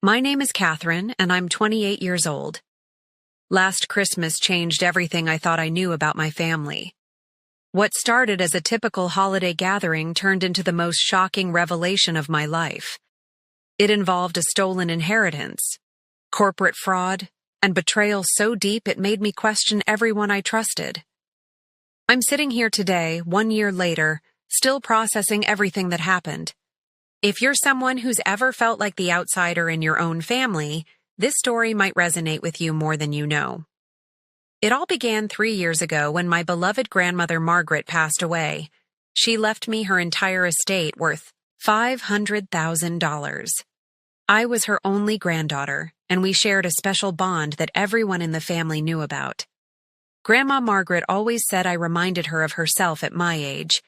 My name is Catherine, and I'm 28 years old. Last Christmas changed everything I thought I knew about my family. What started as a typical holiday gathering turned into the most shocking revelation of my life. It involved a stolen inheritance, corporate fraud, and betrayal so deep it made me question everyone I trusted. I'm sitting here today, 1 year later, still processing everything that happened. If you're someone who's ever felt like the outsider in your own family, this story might resonate with you more than you know. It all began 3 years ago when my beloved grandmother Margaret passed away. She left me her entire estate worth $500,000. I was her only granddaughter, and we shared a special bond that everyone in the family knew about. Grandma Margaret always said I reminded her of herself at my age,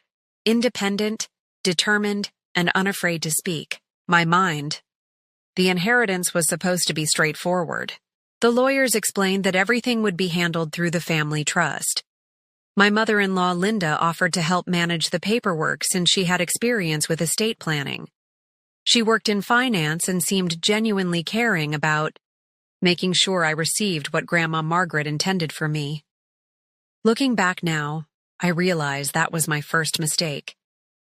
independent, determined, and unafraid to speak my mind. The inheritance was supposed to be straightforward. The lawyers explained that everything would be handled through the family trust. My mother-in-law Linda offered to help manage the paperwork since she had experience with estate planning. She worked in finance and seemed genuinely caring about making sure I received what Grandma Margaret intended for me. Looking back now, I realize that was my first mistake.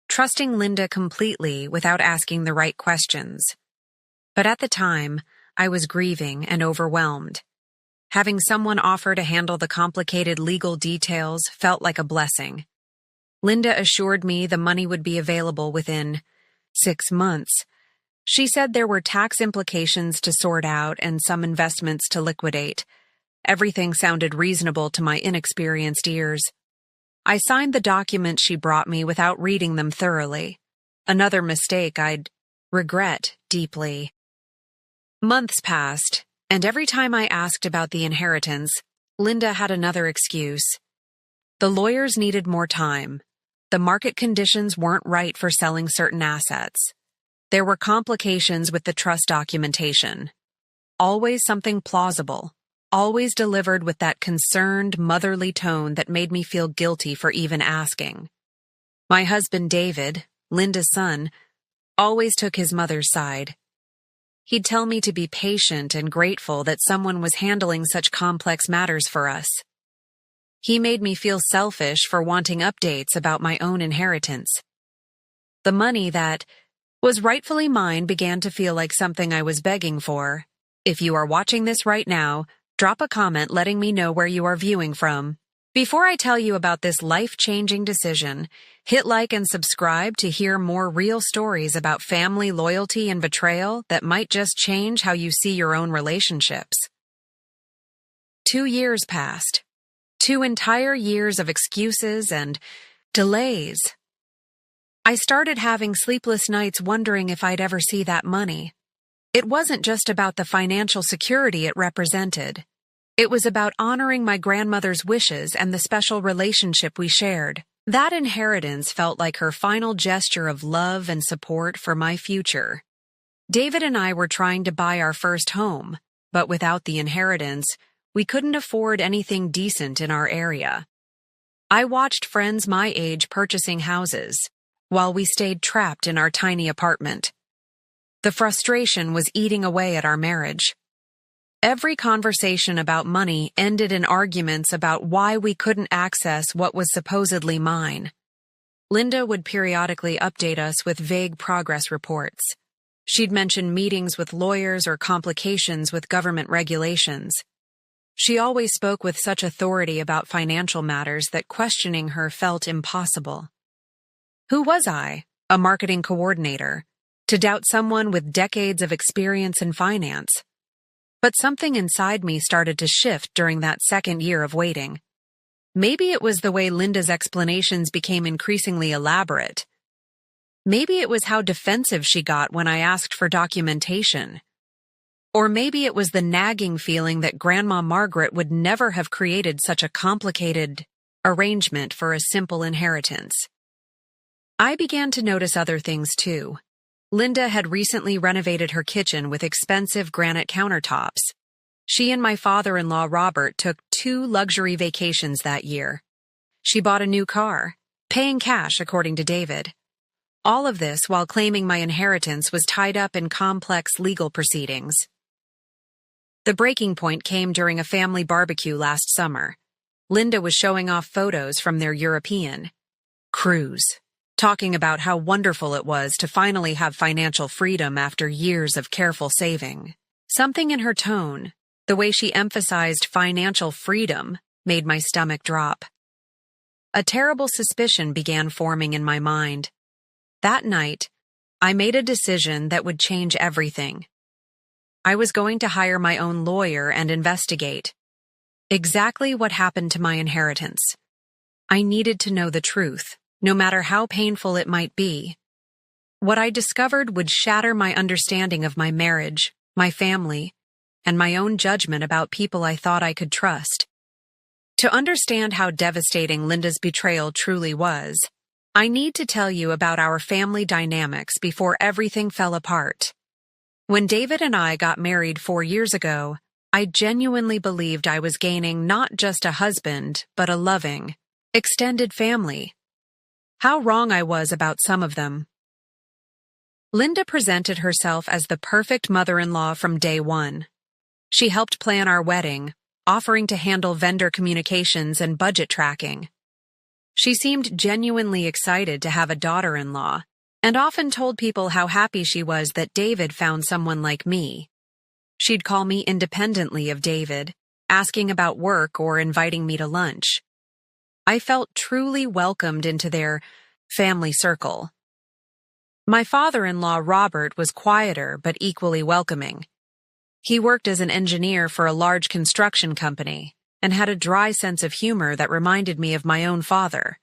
Trusting Linda completely without asking the right questions. But at the time, I was grieving and overwhelmed. Having someone offer to handle the complicated legal details felt like a blessing. Linda assured me the money would be available within 6 months. She said there were tax implications to sort out and some investments to liquidate. Everything sounded reasonable to my inexperienced ears. I signed the documents she brought me without reading them thoroughly. Another mistake I'd regret deeply. Months passed, and every time I asked about the inheritance, Linda had another excuse. The lawyers needed more time. The market conditions weren't right for selling certain assets. There were complications with the trust documentation. Always something plausible. Always delivered with that concerned, motherly tone that made me feel guilty for even asking. My husband David, Linda's son, always took his mother's side. He'd tell me to be patient and grateful that someone was handling such complex matters for us. He made me feel selfish for wanting updates about my own inheritance. The money that was rightfully mine began to feel like something I was begging for. If you are watching this right now, drop a comment letting me know where you are viewing from. Before I tell you about this life-changing decision, hit like and subscribe to hear more real stories about family loyalty and betrayal that might just change how you see your own relationships. 2 years passed. 2 entire years of excuses and delays. I started having sleepless nights wondering if I'd ever see that money. It wasn't just about the financial security it represented. It was about honoring my grandmother's wishes and the special relationship we shared. That inheritance felt like her final gesture of love and support for my future. David and I were trying to buy our first home, but without the inheritance, we couldn't afford anything decent in our area. I watched friends my age purchasing houses, while we stayed trapped in our tiny apartment. The frustration was eating away at our marriage. Every conversation about money ended in arguments about why we couldn't access what was supposedly mine. Linda would periodically update us with vague progress reports. She'd mention meetings with lawyers or complications with government regulations. She always spoke with such authority about financial matters that questioning her felt impossible. Who was I, a marketing coordinator, to doubt someone with decades of experience in finance? But something inside me started to shift during that second year of waiting. Maybe it was the way Linda's explanations became increasingly elaborate. Maybe it was how defensive she got when I asked for documentation. Or maybe it was the nagging feeling that Grandma Margaret would never have created such a complicated arrangement for a simple inheritance. I began to notice other things too. Linda had recently renovated her kitchen with expensive granite countertops. She and my father-in-law Robert took 2 luxury vacations that year. She bought a new car, paying cash according to David. All of this while claiming my inheritance was tied up in complex legal proceedings. The breaking point came during a family barbecue last summer. Linda was showing off photos from their European cruise, talking about how wonderful it was to finally have financial freedom after years of careful saving. Something in her tone, the way she emphasized financial freedom, made my stomach drop. A terrible suspicion began forming in my mind. That night, I made a decision that would change everything. I was going to hire my own lawyer and investigate exactly what happened to my inheritance. I needed to know the truth, no matter how painful it might be. What I discovered would shatter my understanding of my marriage, my family, and my own judgment about people I thought I could trust. To understand how devastating Linda's betrayal truly was, I need to tell you about our family dynamics before everything fell apart. When David and I got married 4 years ago, I genuinely believed I was gaining not just a husband, but a loving, extended family. How wrong I was about some of them. Linda presented herself as the perfect mother-in-law from day one. She helped plan our wedding, offering to handle vendor communications and budget tracking. She seemed genuinely excited to have a daughter-in-law, and often told people how happy she was that David found someone like me. She'd call me independently of David, asking about work or inviting me to lunch. I felt truly welcomed into their family circle. My father-in-law, Robert, was quieter but equally welcoming. He worked as an engineer for a large construction company and had a dry sense of humor that reminded me of my own father.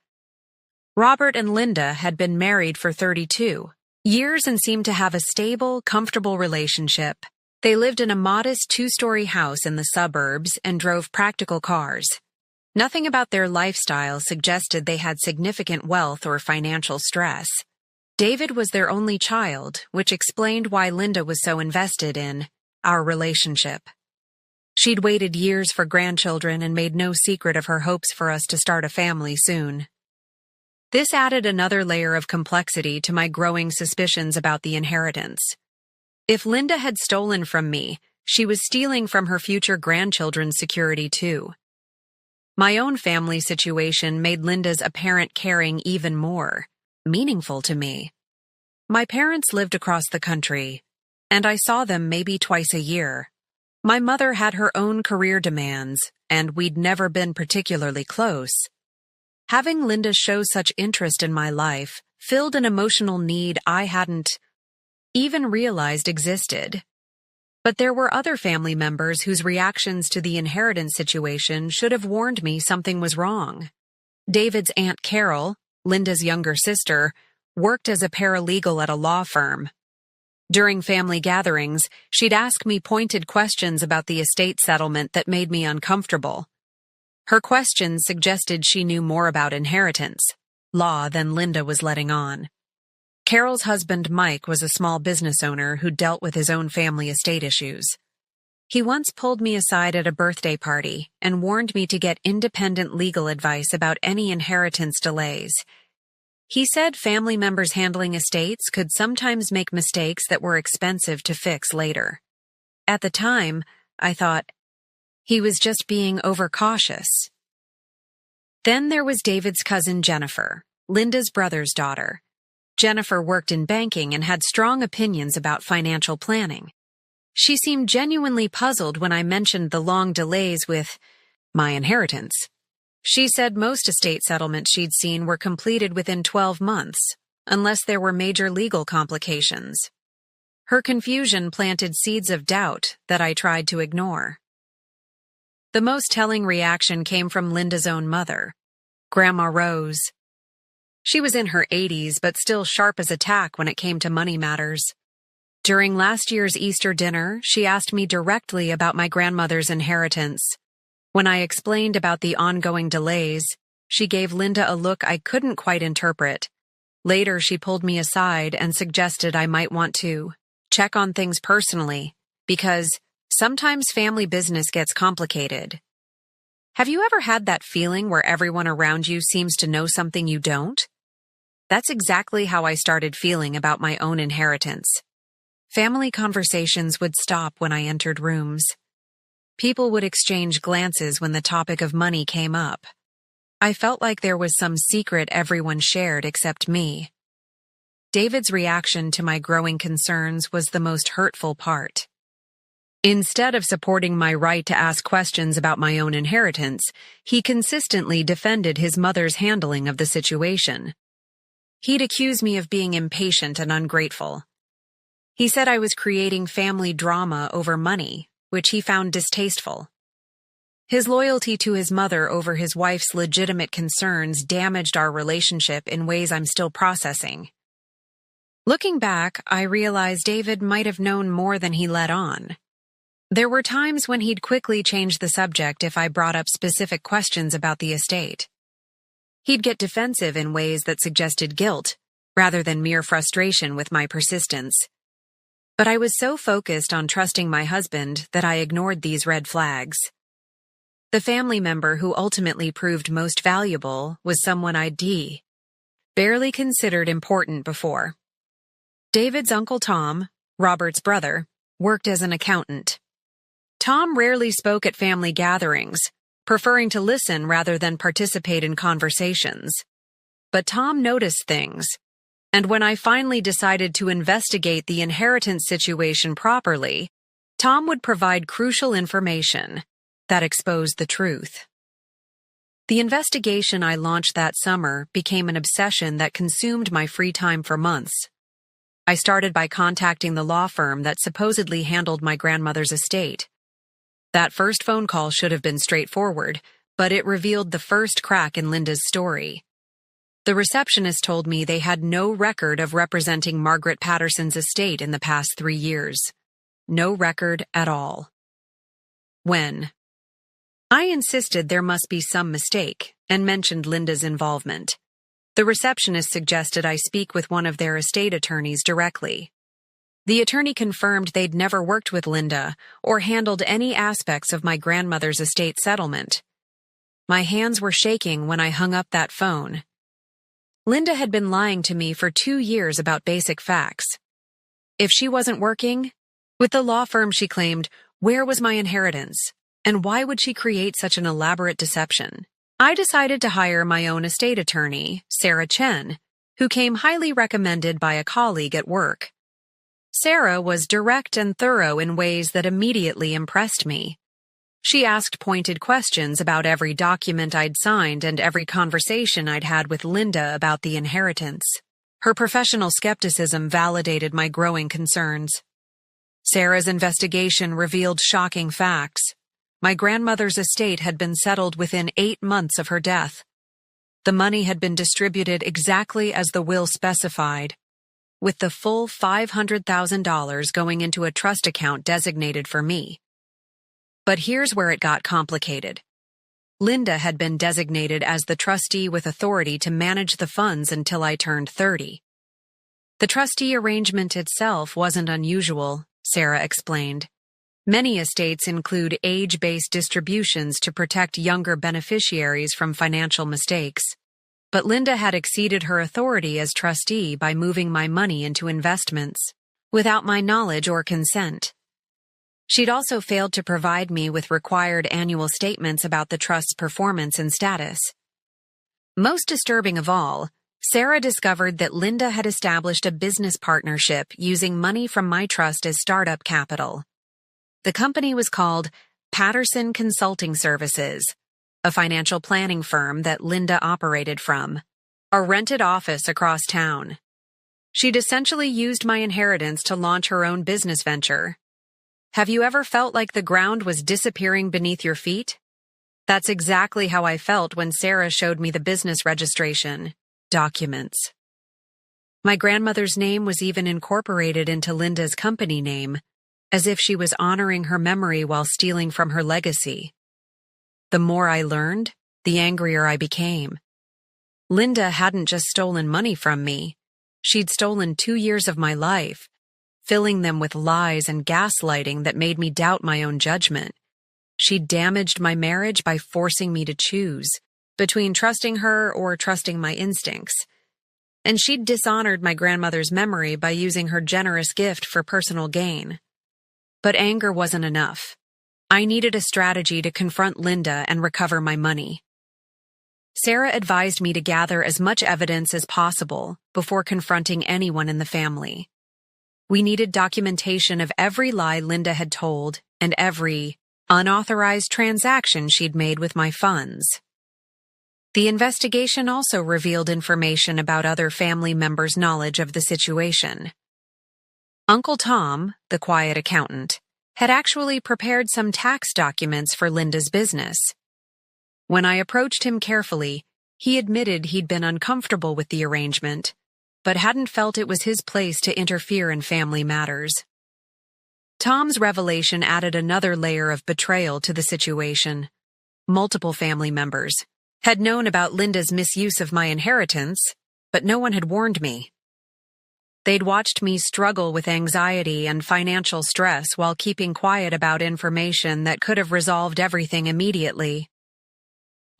Robert and Linda had been married for 32 years and seemed to have a stable, comfortable relationship. They lived in a modest 2-story house in the suburbs and drove practical cars. Nothing about their lifestyle suggested they had significant wealth or financial stress. David was their only child, which explained why Linda was so invested in our relationship. She'd waited years for grandchildren and made no secret of her hopes for us to start a family soon. This added another layer of complexity to my growing suspicions about the inheritance. If Linda had stolen from me, she was stealing from her future grandchildren's security too. My own family situation made Linda's apparent caring even more meaningful to me. My parents lived across the country, and I saw them maybe twice a year. My mother had her own career demands, and we'd never been particularly close. Having Linda show such interest in my life filled an emotional need I hadn't even realized existed. But there were other family members whose reactions to the inheritance situation should have warned me something was wrong. David's Aunt Carol, Linda's younger sister, worked as a paralegal at a law firm. During family gatherings, she'd ask me pointed questions about the estate settlement that made me uncomfortable. Her questions suggested she knew more about inheritance law than Linda was letting on. Carol's husband, Mike, was a small business owner who dealt with his own family estate issues. He once pulled me aside at a birthday party and warned me to get independent legal advice about any inheritance delays. He said family members handling estates could sometimes make mistakes that were expensive to fix later. At the time, I thought he was just being overcautious. Then there was David's cousin Jennifer, Linda's brother's daughter. Jennifer worked in banking and had strong opinions about financial planning. She seemed genuinely puzzled when I mentioned the long delays with my inheritance. She said most estate settlements she'd seen were completed within 12 months, unless there were major legal complications. Her confusion planted seeds of doubt that I tried to ignore. The most telling reaction came from Linda's own mother, Grandma Rose. She was in her 80s, but still sharp as a tack when it came to money matters. During last year's Easter dinner, she asked me directly about my grandmother's inheritance. When I explained about the ongoing delays, she gave Linda a look I couldn't quite interpret. Later, she pulled me aside and suggested I might want to check on things personally, because sometimes family business gets complicated. Have you ever had that feeling where everyone around you seems to know something you don't? That's exactly how I started feeling about my own inheritance. Family conversations would stop when I entered rooms. People would exchange glances when the topic of money came up. I felt like there was some secret everyone shared except me. David's reaction to my growing concerns was the most hurtful part. Instead of supporting my right to ask questions about my own inheritance, he consistently defended his mother's handling of the situation. He'd accuse me of being impatient and ungrateful. He said I was creating family drama over money, which he found distasteful. His loyalty to his mother over his wife's legitimate concerns damaged our relationship in ways I'm still processing. Looking back, I realized David might have known more than he let on. There were times when he'd quickly change the subject if I brought up specific questions about the estate. He'd get defensive in ways that suggested guilt, rather than mere frustration with my persistence. But I was so focused on trusting my husband that I ignored these red flags. The family member who ultimately proved most valuable was someone I'd barely considered important before. David's Uncle Tom, Robert's brother, worked as an accountant. Tom rarely spoke at family gatherings, preferring to listen rather than participate in conversations. But Tom noticed things, and when I finally decided to investigate the inheritance situation properly, Tom would provide crucial information that exposed the truth. The investigation I launched that summer became an obsession that consumed my free time for months. I started by contacting the law firm that supposedly handled my grandmother's estate. That first phone call should have been straightforward, but it revealed the first crack in Linda's story. The receptionist told me they had no record of representing Margaret Patterson's estate in the past 3 years. No record at all. When I insisted there must be some mistake and mentioned Linda's involvement, the receptionist suggested I speak with one of their estate attorneys directly. The attorney confirmed they'd never worked with Linda or handled any aspects of my grandmother's estate settlement. My hands were shaking when I hung up that phone. Linda had been lying to me for 2 years about basic facts. If she wasn't working with the law firm, she claimed, where was my inheritance? And why would she create such an elaborate deception? I decided to hire my own estate attorney, Sarah Chen, who came highly recommended by a colleague at work. Sarah was direct and thorough in ways that immediately impressed me. She asked pointed questions about every document I'd signed and every conversation I'd had with Linda about the inheritance. Her professional skepticism validated my growing concerns. Sarah's investigation revealed shocking facts. My grandmother's estate had been settled within 8 months of her death. The money had been distributed exactly as the will specified, with the full $500,000 going into a trust account designated for me. But here's where it got complicated. Linda had been designated as the trustee with authority to manage the funds until I turned 30. The trustee arrangement itself wasn't unusual, Sarah explained. Many estates include age-based distributions to protect younger beneficiaries from financial mistakes. But Linda had exceeded her authority as trustee by moving my money into investments, without my knowledge or consent. She'd also failed to provide me with required annual statements about the trust's performance and status. Most disturbing of all, Sarah discovered that Linda had established a business partnership using money from my trust as startup capital. The company was called Patterson Consulting Services, a financial planning firm that Linda operated from, a rented office across town. She'd essentially used my inheritance to launch her own business venture. Have you ever felt like the ground was disappearing beneath your feet? That's exactly how I felt when Sarah showed me the business registration documents. My grandmother's name was even incorporated into Linda's company name, as if she was honoring her memory while stealing from her legacy. The more I learned, the angrier I became. Linda hadn't just stolen money from me. She'd stolen 2 years of my life, filling them with lies and gaslighting that made me doubt my own judgment. She'd damaged my marriage by forcing me to choose between trusting her or trusting my instincts. and she'd dishonored my grandmother's memory by using her generous gift for personal gain. But anger wasn't enough. I needed a strategy to confront Linda and recover my money. Sarah advised me to gather as much evidence as possible before confronting anyone in the family. We needed documentation of every lie Linda had told and every unauthorized transaction she'd made with my funds. The investigation also revealed information about other family members' knowledge of the situation. Uncle Tom, the quiet accountant, had actually prepared some tax documents for Linda's business. When I approached him carefully, he admitted he'd been uncomfortable with the arrangement, but hadn't felt it was his place to interfere in family matters. Tom's revelation added another layer of betrayal to the situation. Multiple family members had known about Linda's misuse of my inheritance, but no one had warned me. They'd watched me struggle with anxiety and financial stress while keeping quiet about information that could have resolved everything immediately.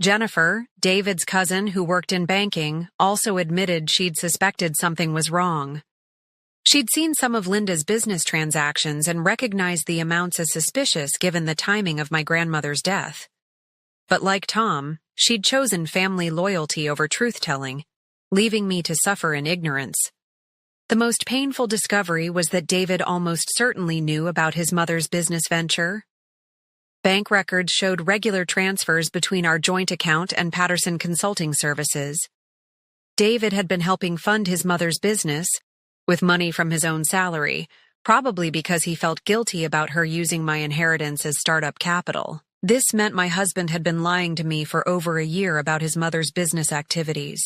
Jennifer, David's cousin who worked in banking, also admitted she'd suspected something was wrong. She'd seen some of Linda's business transactions and recognized the amounts as suspicious given the timing of my grandmother's death. But like Tom, she'd chosen family loyalty over truth-telling, leaving me to suffer in ignorance. The most painful discovery was that David almost certainly knew about his mother's business venture. Bank records showed regular transfers between our joint account and Patterson Consulting Services. David had been helping fund his mother's business with money from his own salary, probably because he felt guilty about her using my inheritance as startup capital. This meant my husband had been lying to me for over a year about his mother's business activities.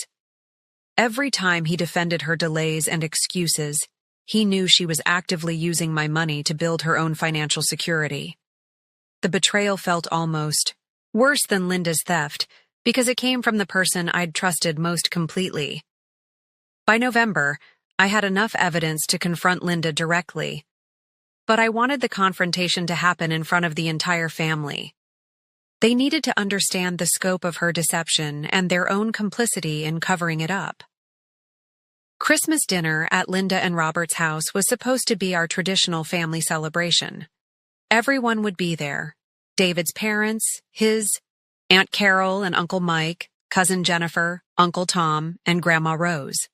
Every time he defended her delays and excuses, he knew she was actively using my money to build her own financial security. The betrayal felt almost worse than Linda's theft because it came from the person I'd trusted most completely. By November, I had enough evidence to confront Linda directly, but I wanted the confrontation to happen in front of the entire family. They needed to understand the scope of her deception and their own complicity in covering it up. Christmas dinner at Linda and Robert's house was supposed to be our traditional family celebration. Everyone would be there. David's parents, his, Aunt Carol and Uncle Mike, Cousin Jennifer, Uncle Tom, and Grandma Rose.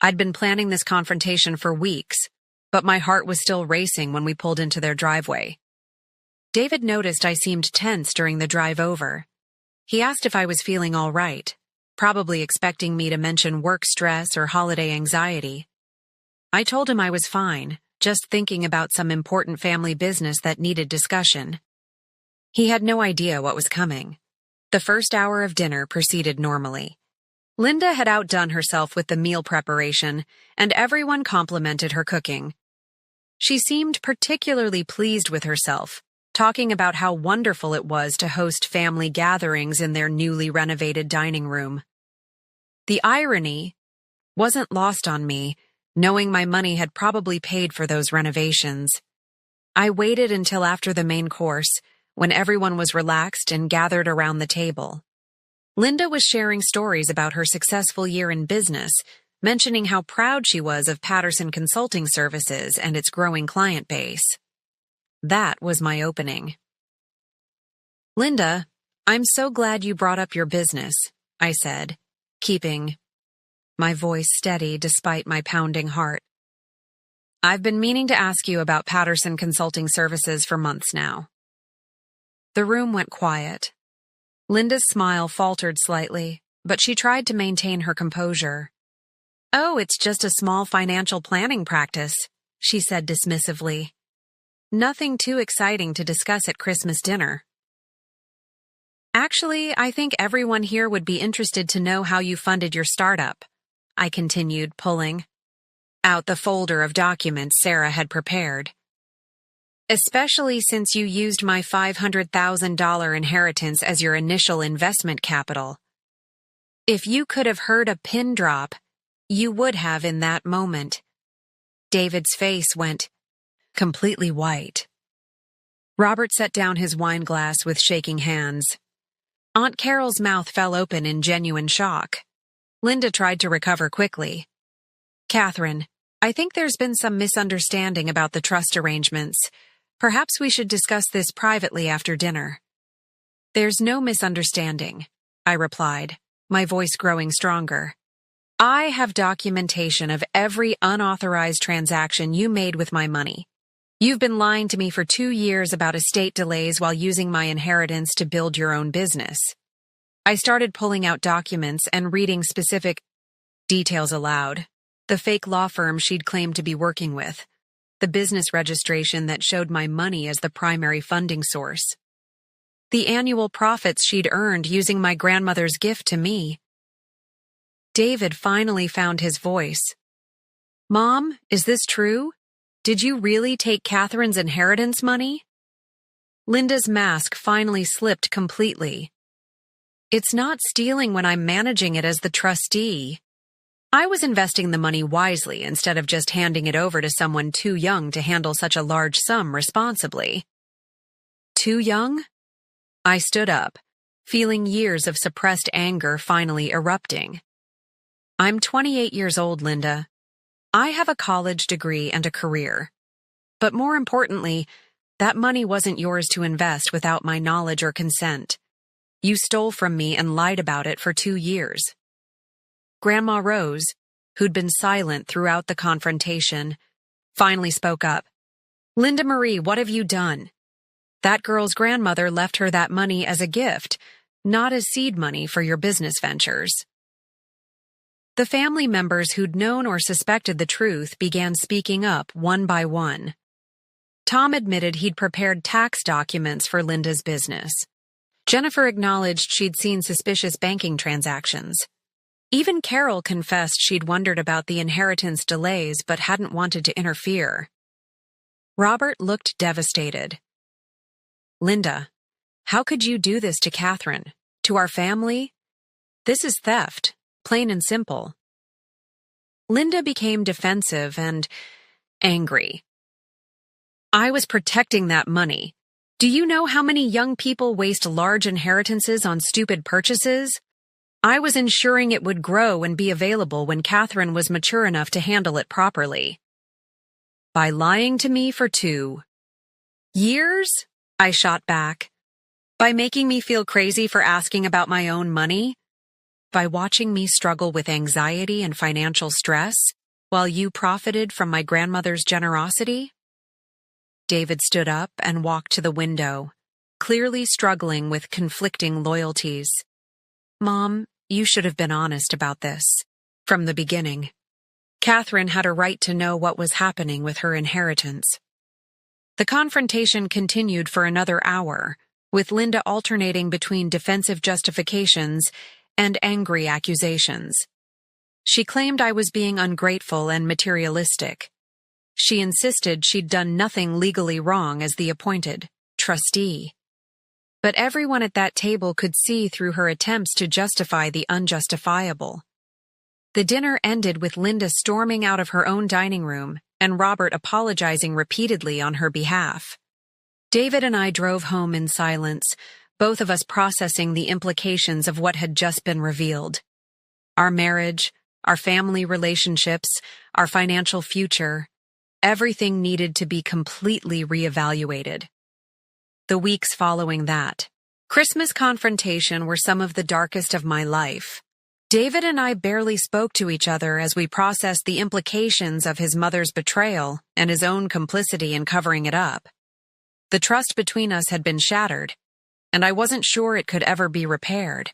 I'd been planning this confrontation for weeks, but my heart was still racing when we pulled into their driveway. David noticed I seemed tense during the drive over. He asked if I was feeling all right, probably expecting me to mention work stress or holiday anxiety. I told him I was fine, just thinking about some important family business that needed discussion. He had no idea what was coming. The first hour of dinner proceeded normally. Linda had outdone herself with the meal preparation, and everyone complimented her cooking. She seemed particularly pleased with herself, talking about how wonderful it was to host family gatherings in their newly renovated dining room. The irony wasn't lost on me, knowing my money had probably paid for those renovations. I waited until after the main course, when everyone was relaxed and gathered around the table. Linda was sharing stories about her successful year in business, mentioning how proud she was of Patterson Consulting Services and its growing client base. That was my opening. "Linda, I'm so glad you brought up your business," I said, keeping my voice steady despite my pounding heart. "I've been meaning to ask you about Patterson Consulting Services for months now." The room went quiet. Linda's smile faltered slightly, but she tried to maintain her composure. "Oh, it's just a small financial planning practice," she said dismissively. "Nothing too exciting to discuss at Christmas dinner." "Actually, I think everyone here would be interested to know how you funded your startup," I continued, pulling out the folder of documents Sarah had prepared. "Especially since you used my $500,000 inheritance as your initial investment capital. If you could have heard a pin drop, you would have in that moment." David's face went completely white. Robert set down his wine glass with shaking hands. Aunt Carol's mouth fell open in genuine shock. Linda tried to recover quickly. Catherine, I think there's been some misunderstanding about the trust arrangements. Perhaps we should discuss this privately after dinner. There's no misunderstanding, I replied, my voice growing stronger. I have documentation of every unauthorized transaction you made with my money. You've been lying to me for 2 years about estate delays while using my inheritance to build your own business. I started pulling out documents and reading specific details aloud. The fake law firm she'd claimed to be working with. The business registration that showed my money as the primary funding source. The annual profits she'd earned using my grandmother's gift to me. David finally found his voice. Mom, is this true? Did you really take Catherine's inheritance money? Linda's mask finally slipped completely. It's not stealing when I'm managing it as the trustee. I was investing the money wisely instead of just handing it over to someone too young to handle such a large sum responsibly. Too young? I stood up, feeling years of suppressed anger finally erupting. I'm 28 years old, Linda. I have a college degree and a career. But more importantly, that money wasn't yours to invest without my knowledge or consent. You stole from me and lied about it for 2 years. Grandma Rose, who'd been silent throughout the confrontation, finally spoke up. Linda Marie, what have you done? That girl's grandmother left her that money as a gift, not as seed money for your business ventures. The family members who'd known or suspected the truth began speaking up one by one. Tom admitted he'd prepared tax documents for Linda's business. Jennifer acknowledged she'd seen suspicious banking transactions. Even Carol confessed she'd wondered about the inheritance delays but hadn't wanted to interfere. Robert looked devastated. Linda, how could you do this to Catherine? To our family? This is theft, plain and simple. Linda became defensive and angry. I was protecting that money. Do you know how many young people waste large inheritances on stupid purchases? I was ensuring it would grow and be available when Catherine was mature enough to handle it properly. By lying to me for 2 years, I shot back. By making me feel crazy for asking about my own money. By watching me struggle with anxiety and financial stress while you profited from my grandmother's generosity. David stood up and walked to the window, clearly struggling with conflicting loyalties. Mom, you should have been honest about this from the beginning. Catherine had a right to know what was happening with her inheritance. The confrontation continued for another hour, with Linda alternating between defensive justifications and angry accusations. She claimed I was being ungrateful and materialistic. She insisted she'd done nothing legally wrong as the appointed trustee. But everyone at that table could see through her attempts to justify the unjustifiable. The dinner ended with Linda storming out of her own dining room and Robert apologizing repeatedly on her behalf. David and I drove home in silence, both of us processing the implications of what had just been revealed. Our marriage, our family relationships, our financial future, everything needed to be completely reevaluated. The weeks following that Christmas confrontation were some of the darkest of my life. David and I barely spoke to each other as we processed the implications of his mother's betrayal and his own complicity in covering it up. The trust between us had been shattered, and I wasn't sure it could ever be repaired.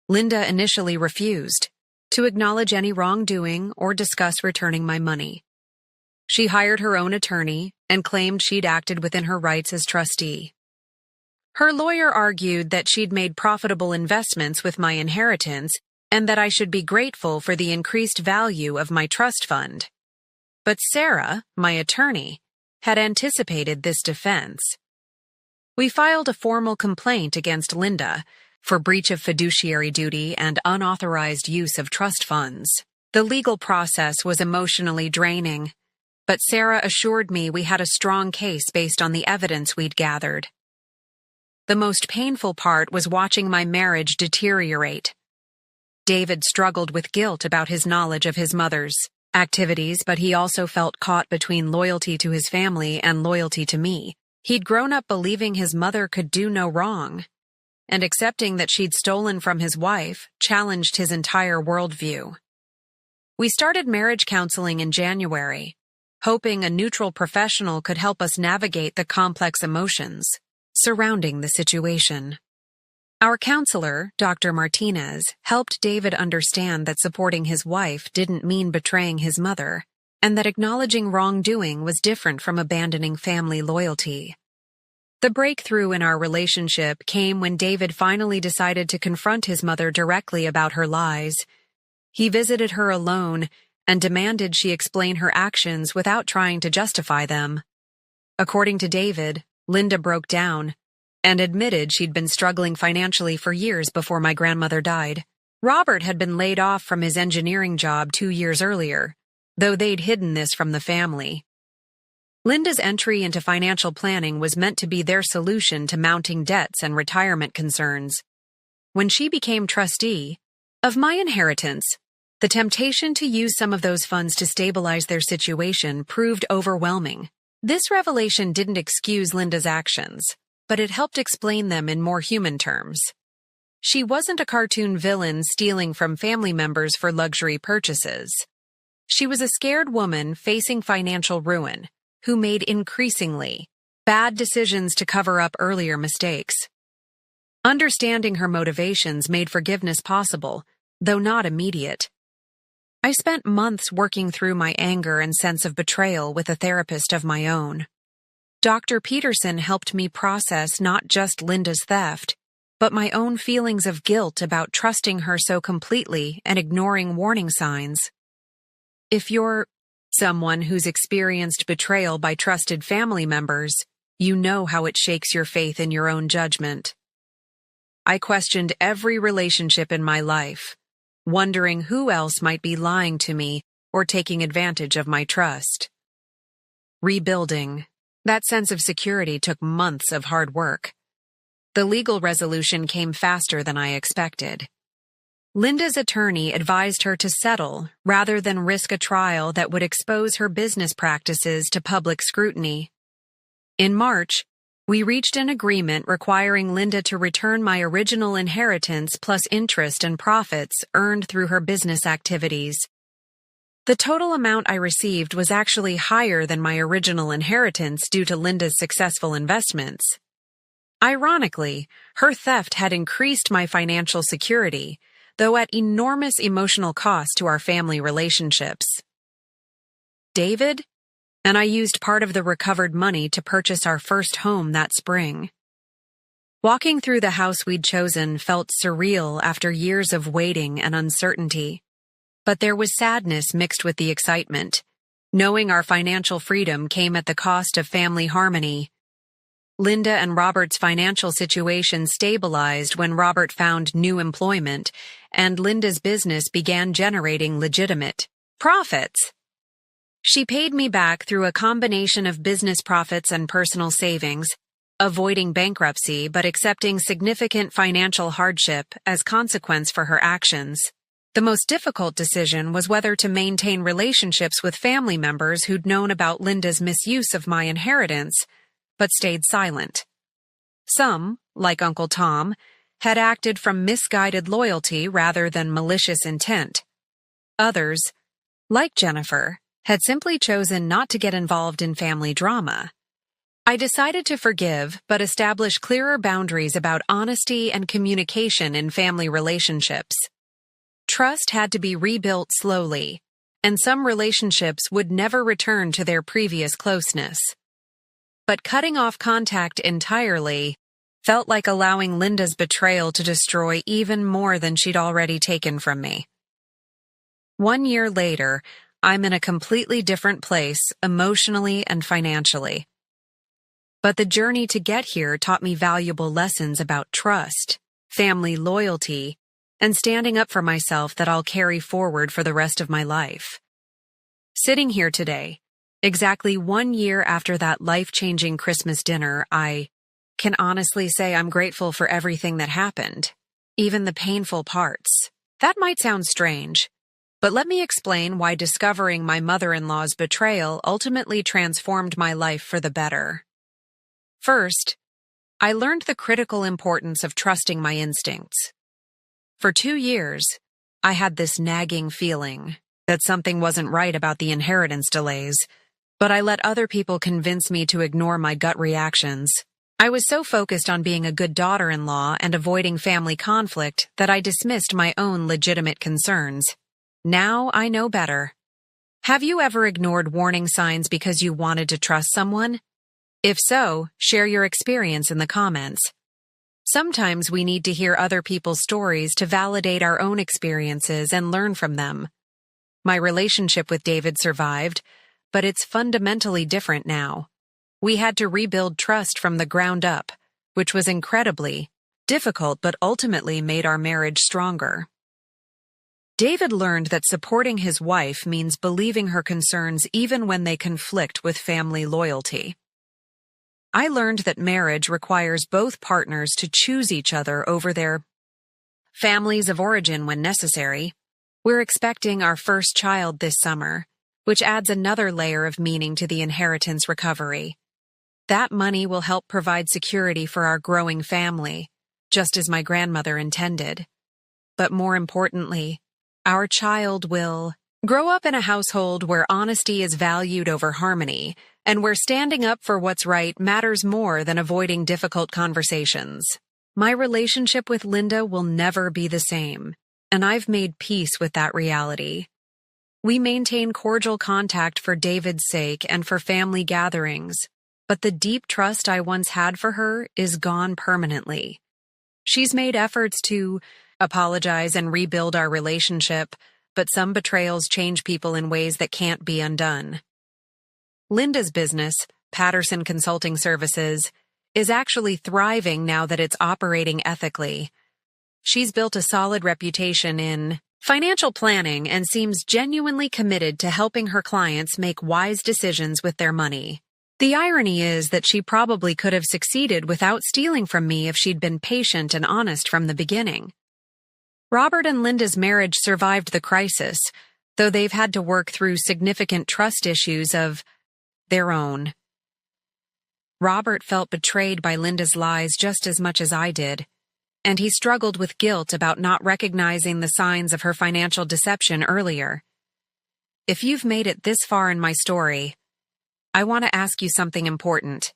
Linda initially refused to acknowledge any wrongdoing or discuss returning my money. She hired her own attorney and claimed she'd acted within her rights as trustee. Her lawyer argued that she'd made profitable investments with my inheritance and that I should be grateful for the increased value of my trust fund. But Sarah, my attorney, had anticipated this defense. We filed a formal complaint against Linda for breach of fiduciary duty and unauthorized use of trust funds. The legal process was emotionally draining, but Sarah assured me we had a strong case based on the evidence we'd gathered. The most painful part was watching my marriage deteriorate. David struggled with guilt about his knowledge of his mother's activities, but he also felt caught between loyalty to his family and loyalty to me. He'd grown up believing his mother could do no wrong, and accepting that she'd stolen from his wife challenged his entire worldview. We started marriage counseling in January, hoping a neutral professional could help us navigate the complex emotions surrounding the situation. Our counselor, Dr. Martinez, helped David understand that supporting his wife didn't mean betraying his mother, and that acknowledging wrongdoing was different from abandoning family loyalty. The breakthrough in our relationship came when David finally decided to confront his mother directly about her lies. He visited her alone and demanded she explain her actions without trying to justify them. According to David, Linda broke down and admitted she'd been struggling financially for years before my grandmother died. Robert had been laid off from his engineering job 2 years earlier, though they'd hidden this from the family. Linda's entry into financial planning was meant to be their solution to mounting debts and retirement concerns. When she became trustee of my inheritance, the temptation to use some of those funds to stabilize their situation proved overwhelming. This revelation didn't excuse Linda's actions, but it helped explain them in more human terms. She wasn't a cartoon villain stealing from family members for luxury purchases. She was a scared woman facing financial ruin, who made increasingly bad decisions to cover up earlier mistakes. Understanding her motivations made forgiveness possible, though not immediate. I spent months working through my anger and sense of betrayal with a therapist of my own. Dr. Peterson helped me process not just Linda's theft, but my own feelings of guilt about trusting her so completely and ignoring warning signs. If you're someone who's experienced betrayal by trusted family members, you know how it shakes your faith in your own judgment. I questioned every relationship in my life, wondering who else might be lying to me or taking advantage of my trust. Rebuilding that sense of security took months of hard work. The legal resolution came faster than I expected. Linda's attorney advised her to settle rather than risk a trial that would expose her business practices to public scrutiny. In March, we reached an agreement requiring Linda to return my original inheritance plus interest and profits earned through her business activities. The total amount I received was actually higher than my original inheritance due to Linda's successful investments. Ironically, her theft had increased my financial security, though at enormous emotional cost to our family relationships. David and I used part of the recovered money to purchase our first home that spring. Walking through the house we'd chosen felt surreal after years of waiting and uncertainty. But there was sadness mixed with the excitement, knowing our financial freedom came at the cost of family harmony. Linda and Robert's financial situation stabilized when Robert found new employment, and Linda's business began generating legitimate profits. She paid me back through a combination of business profits and personal savings, avoiding bankruptcy but accepting significant financial hardship as consequence for her actions. The most difficult decision was whether to maintain relationships with family members who'd known about Linda's misuse of my inheritance, but stayed silent. Some, like Uncle Tom, had acted from misguided loyalty rather than malicious intent. Others, like Jennifer, had simply chosen not to get involved in family drama. I decided to forgive but establish clearer boundaries about honesty and communication in family relationships. Trust had to be rebuilt slowly, and some relationships would never return to their previous closeness. But cutting off contact entirely felt like allowing Linda's betrayal to destroy even more than she'd already taken from me. 1 year later, I'm in a completely different place emotionally and financially. But the journey to get here taught me valuable lessons about trust, family loyalty, and standing up for myself that I'll carry forward for the rest of my life. Sitting here today, exactly 1 year after that life-changing Christmas dinner, I can honestly say I'm grateful for everything that happened, even the painful parts. That might sound strange, but let me explain why discovering my mother-in-law's betrayal ultimately transformed my life for the better. First, I learned the critical importance of trusting my instincts. For 2 years, I had this nagging feeling that something wasn't right about the inheritance delays, but I let other people convince me to ignore my gut reactions. I was so focused on being a good daughter-in-law and avoiding family conflict that I dismissed my own legitimate concerns. Now I know better. Have you ever ignored warning signs because you wanted to trust someone? If so, share your experience in the comments. Sometimes we need to hear other people's stories to validate our own experiences and learn from them. My relationship with David survived, but it's fundamentally different now. We had to rebuild trust from the ground up, which was incredibly difficult but ultimately made our marriage stronger. David learned that supporting his wife means believing her concerns even when they conflict with family loyalty. I learned that marriage requires both partners to choose each other over their families of origin when necessary. We're expecting our first child this summer, which adds another layer of meaning to the inheritance recovery. That money will help provide security for our growing family, just as my grandmother intended. But more importantly, our child will grow up in a household where honesty is valued over harmony, and where standing up for what's right matters more than avoiding difficult conversations. My relationship with Linda will never be the same, and I've made peace with that reality. We maintain cordial contact for David's sake and for family gatherings, but the deep trust I once had for her is gone permanently. She's made efforts to apologize and rebuild our relationship, but some betrayals change people in ways that can't be undone. Linda's business, Patterson Consulting Services, is actually thriving now that it's operating ethically. She's built a solid reputation in financial planning and seems genuinely committed to helping her clients make wise decisions with their money. The irony is that she probably could have succeeded without stealing from me if she'd been patient and honest from the beginning. Robert and Linda's marriage survived the crisis, though they've had to work through significant trust issues of their own. Robert felt betrayed by Linda's lies just as much as I did, and he struggled with guilt about not recognizing the signs of her financial deception earlier. If you've made it this far in my story, I want to ask you something important.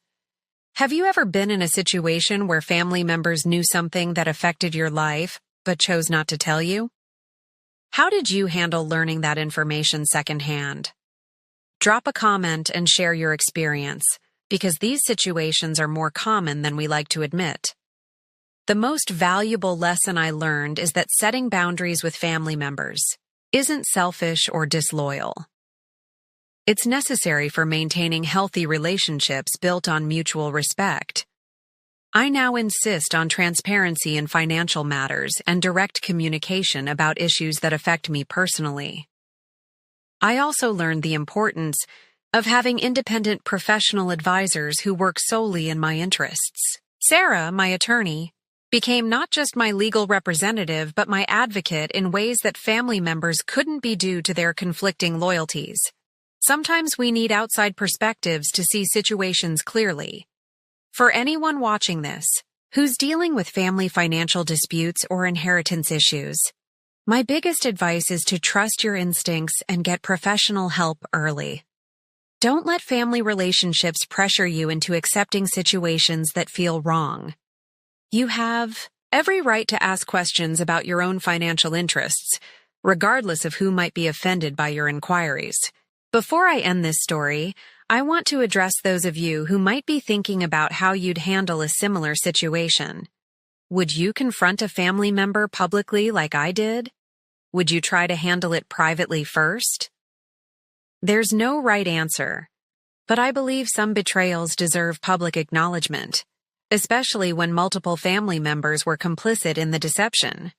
Have you ever been in a situation where family members knew something that affected your life, but chose not to tell you? How did you handle learning that information secondhand? Drop a comment and share your experience, because these situations are more common than we like to admit. The most valuable lesson I learned is that setting boundaries with family members isn't selfish or disloyal. It's necessary for maintaining healthy relationships built on mutual respect. I now insist on transparency in financial matters and direct communication about issues that affect me personally. I also learned the importance of having independent professional advisors who work solely in my interests. Sarah, my attorney, became not just my legal representative but my advocate in ways that family members couldn't be due to their conflicting loyalties. Sometimes we need outside perspectives to see situations clearly. For anyone watching this, who's dealing with family financial disputes or inheritance issues, my biggest advice is to trust your instincts and get professional help early. Don't let family relationships pressure you into accepting situations that feel wrong. You have every right to ask questions about your own financial interests, regardless of who might be offended by your inquiries. Before I end this story, I want to address those of you who might be thinking about how you'd handle a similar situation. Would you confront a family member publicly like I did? Would you try to handle it privately first? There's no right answer, but I believe some betrayals deserve public acknowledgement, especially when multiple family members were complicit in the deception.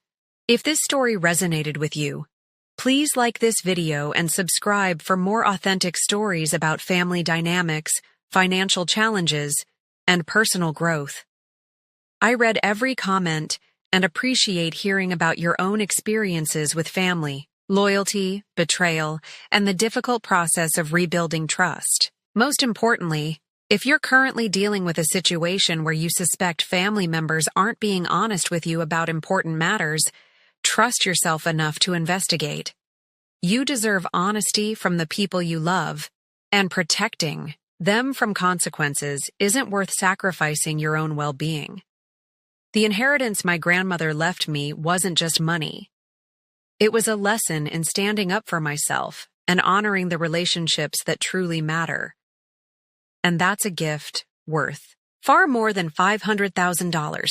If this story resonated with you, please like this video and subscribe for more authentic stories about family dynamics, financial challenges, and personal growth. I read every comment and appreciate hearing about your own experiences with family, loyalty, betrayal, and the difficult process of rebuilding trust. Most importantly, if you're currently dealing with a situation where you suspect family members aren't being honest with you about important matters, trust yourself enough to investigate. You deserve honesty from the people you love, and protecting them from consequences isn't worth sacrificing your own well-being. The inheritance my grandmother left me wasn't just money. It was a lesson in standing up for myself and honoring the relationships that truly matter. And that's a gift worth far more than $500,000.